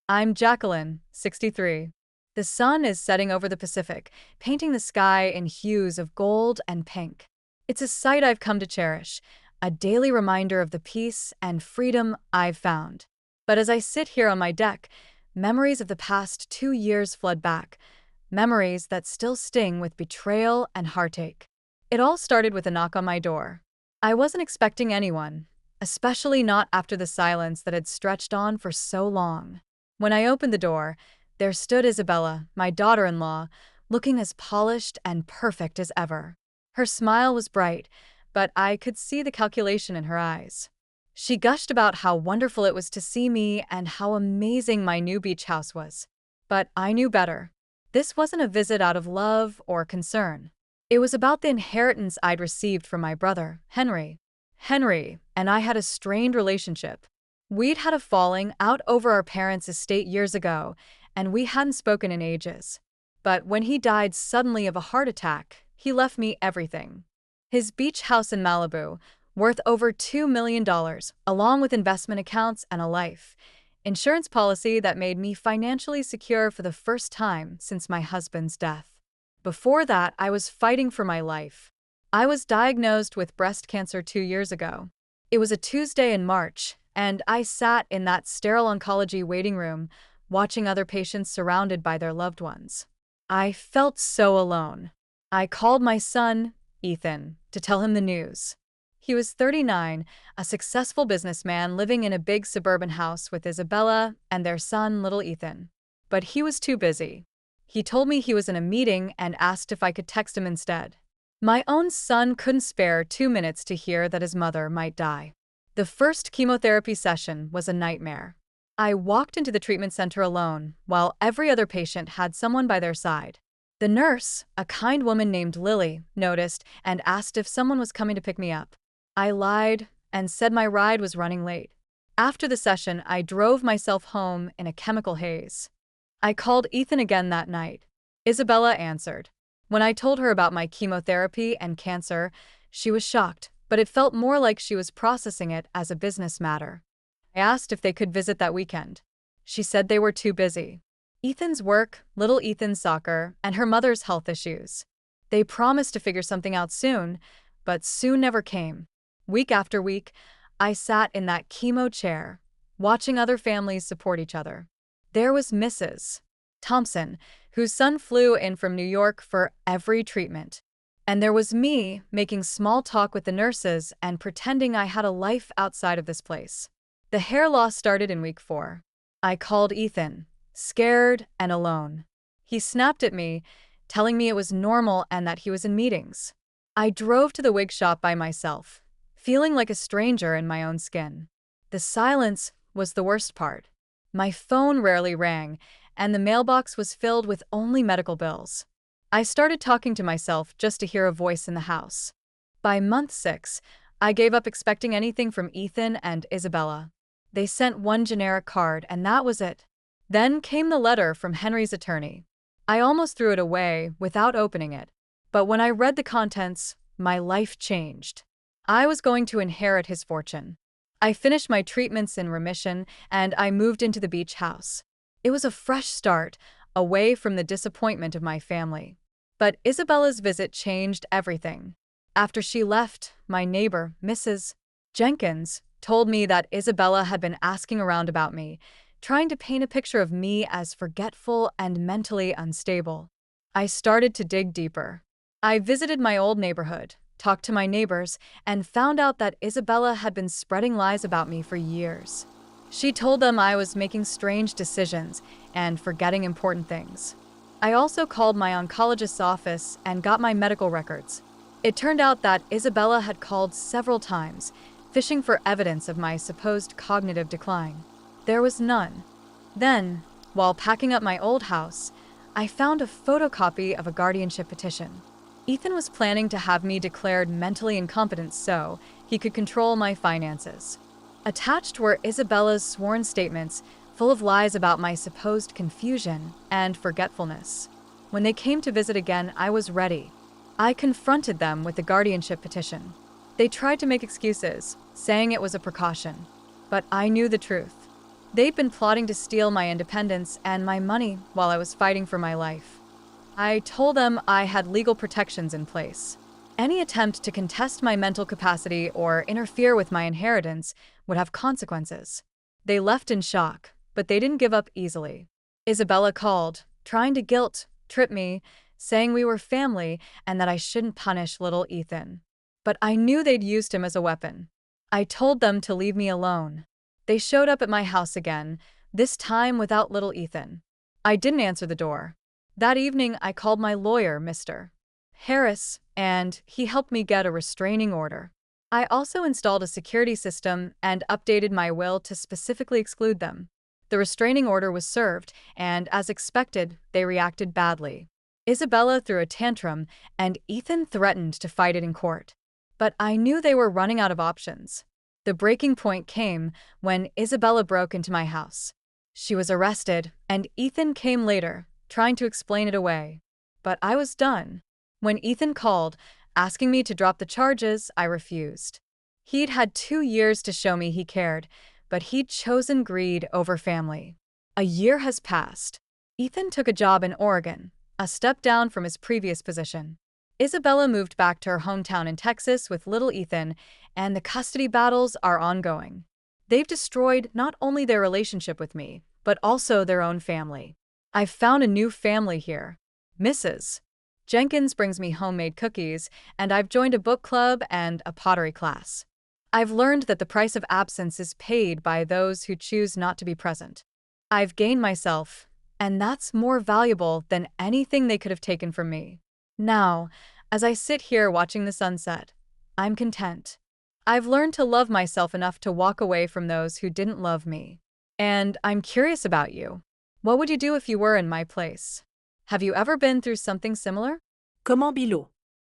I'm Jacqueline, 63. The sun is setting over the Pacific, painting the sky in hues of gold and pink. It's a sight I've come to cherish, a daily reminder of the peace and freedom I've found. But as I sit here on my deck, memories of the past 2 years flood back, memories that still sting with betrayal and heartache. It all started with a knock on my door. I wasn't expecting anyone, especially not after the silence that had stretched on for so long. When I opened the door, there stood Isabella, my daughter-in-law, looking as polished and perfect as ever. Her smile was bright, but I could see the calculation in her eyes. She gushed about how wonderful it was to see me and how amazing my new beach house was. But I knew better. This wasn't a visit out of love or concern. It was about the inheritance I'd received from my brother, Henry. Henry and I had a strained relationship. We'd had a falling out over our parents' estate years ago, and we hadn't spoken in ages. But when he died suddenly of a heart attack, he left me everything. His beach house in Malibu, worth over $2 million, along with investment accounts and a life insurance policy that made me financially secure for the first time since my husband's death. Before that, I was fighting for my life. I was diagnosed with breast cancer 2 years ago. It was a Tuesday in March, and I sat in that sterile oncology waiting room, watching other patients surrounded by their loved ones. I felt so alone. I called my son, Ethan, to tell him the news. He was 39, a successful businessman living in a big suburban house with Isabella and their son, little Ethan. But he was too busy. He told me he was in a meeting and asked if I could text him instead. My own son couldn't spare 2 minutes to hear that his mother might die. The first chemotherapy session was a nightmare. I walked into the treatment center alone, while every other patient had someone by their side. The nurse, a kind woman named Lily, noticed and asked if someone was coming to pick me up. I lied and said my ride was running late. After the session, I drove myself home in a chemical haze. I called Ethan again that night. Isabella answered. When I told her about my chemotherapy and cancer, she was shocked, but it felt more like she was processing it as a business matter. I asked if they could visit that weekend. She said they were too busy. Ethan's work, little Ethan's soccer, and her mother's health issues. They promised to figure something out soon, but soon never came. Week after week, I sat in that chemo chair, watching other families support each other. There was Mrs. Thompson, whose son flew in from New York for every treatment. And there was me, making small talk with the nurses and pretending I had a life outside of this place. The hair loss started in week 4. I called Ethan, scared and alone. He snapped at me, telling me it was normal and that he was in meetings. I drove to the wig shop by myself, feeling like a stranger in my own skin. The silence was the worst part. My phone rarely rang, and the mailbox was filled with only medical bills. I started talking to myself just to hear a voice in the house. By month 6, I gave up expecting anything from Ethan and Isabella. They sent one generic card, and that was it. Then came the letter from Henry's attorney. I almost threw it away without opening it. But when I read the contents, my life changed. I was going to inherit his fortune. I finished my treatments in remission, and I moved into the beach house. It was a fresh start, away from the disappointment of my family. But Isabella's visit changed everything. After she left, my neighbor, Mrs. Jenkins, told me that Isabella had been asking around about me, trying to paint a picture of me as forgetful and mentally unstable. I started to dig deeper. I visited my old neighborhood, talked to my neighbors, and found out that Isabella had been spreading lies about me for years. She told them I was making strange decisions and forgetting important things. I also called my oncologist's office and got my medical records. It turned out that Isabella had called several times, fishing for evidence of my supposed cognitive decline. There was none. Then, while packing up my old house, I found a photocopy of a guardianship petition. Ethan was planning to have me declared mentally incompetent so he could control my finances. Attached were Isabella's sworn statements, full of lies about my supposed confusion and forgetfulness. When they came to visit again, I was ready. I confronted them with the guardianship petition. They tried to make excuses, saying it was a precaution. But I knew the truth. They'd been plotting to steal my independence and my money while I was fighting for my life. I told them I had legal protections in place. Any attempt to contest my mental capacity or interfere with my inheritance would have consequences. They left in shock, but they didn't give up easily. Isabella called, trying to guilt-trip me, saying we were family and that I shouldn't punish little Ethan. But I knew they'd used him as a weapon. I told them to leave me alone. They showed up at my house again, this time without little Ethan. I didn't answer the door. That evening, I called my lawyer, Mr. Harris, and he helped me get a restraining order. I also installed a security system and updated my will to specifically exclude them. The restraining order was served, and as expected, they reacted badly. Isabella threw a tantrum, and Ethan threatened to fight it in court. But I knew they were running out of options. The breaking point came when Isabella broke into my house. She was arrested, and Ethan came later, trying to explain it away. But I was done. When Ethan called, asking me to drop the charges, I refused. He'd had 2 years to show me he cared, but he'd chosen greed over family. A year has passed. Ethan took a job in Oregon, a step down from his previous position. Isabella moved back to her hometown in Texas with little Ethan, and the custody battles are ongoing. They've destroyed not only their relationship with me, but also their own family. I've found a new family here. Mrs. Jenkins brings me homemade cookies, and I've joined a book club and a pottery class. I've learned that the price of absence is paid by those who choose not to be present. I've gained myself, and that's more valuable than anything they could have taken from me. Now, as I sit here watching the sunset, I'm content. I've learned to love myself enough to walk away from those who didn't love me. And I'm curious about you. What would you do if you were in my place? Have you ever been through something similar? Comment Bilo?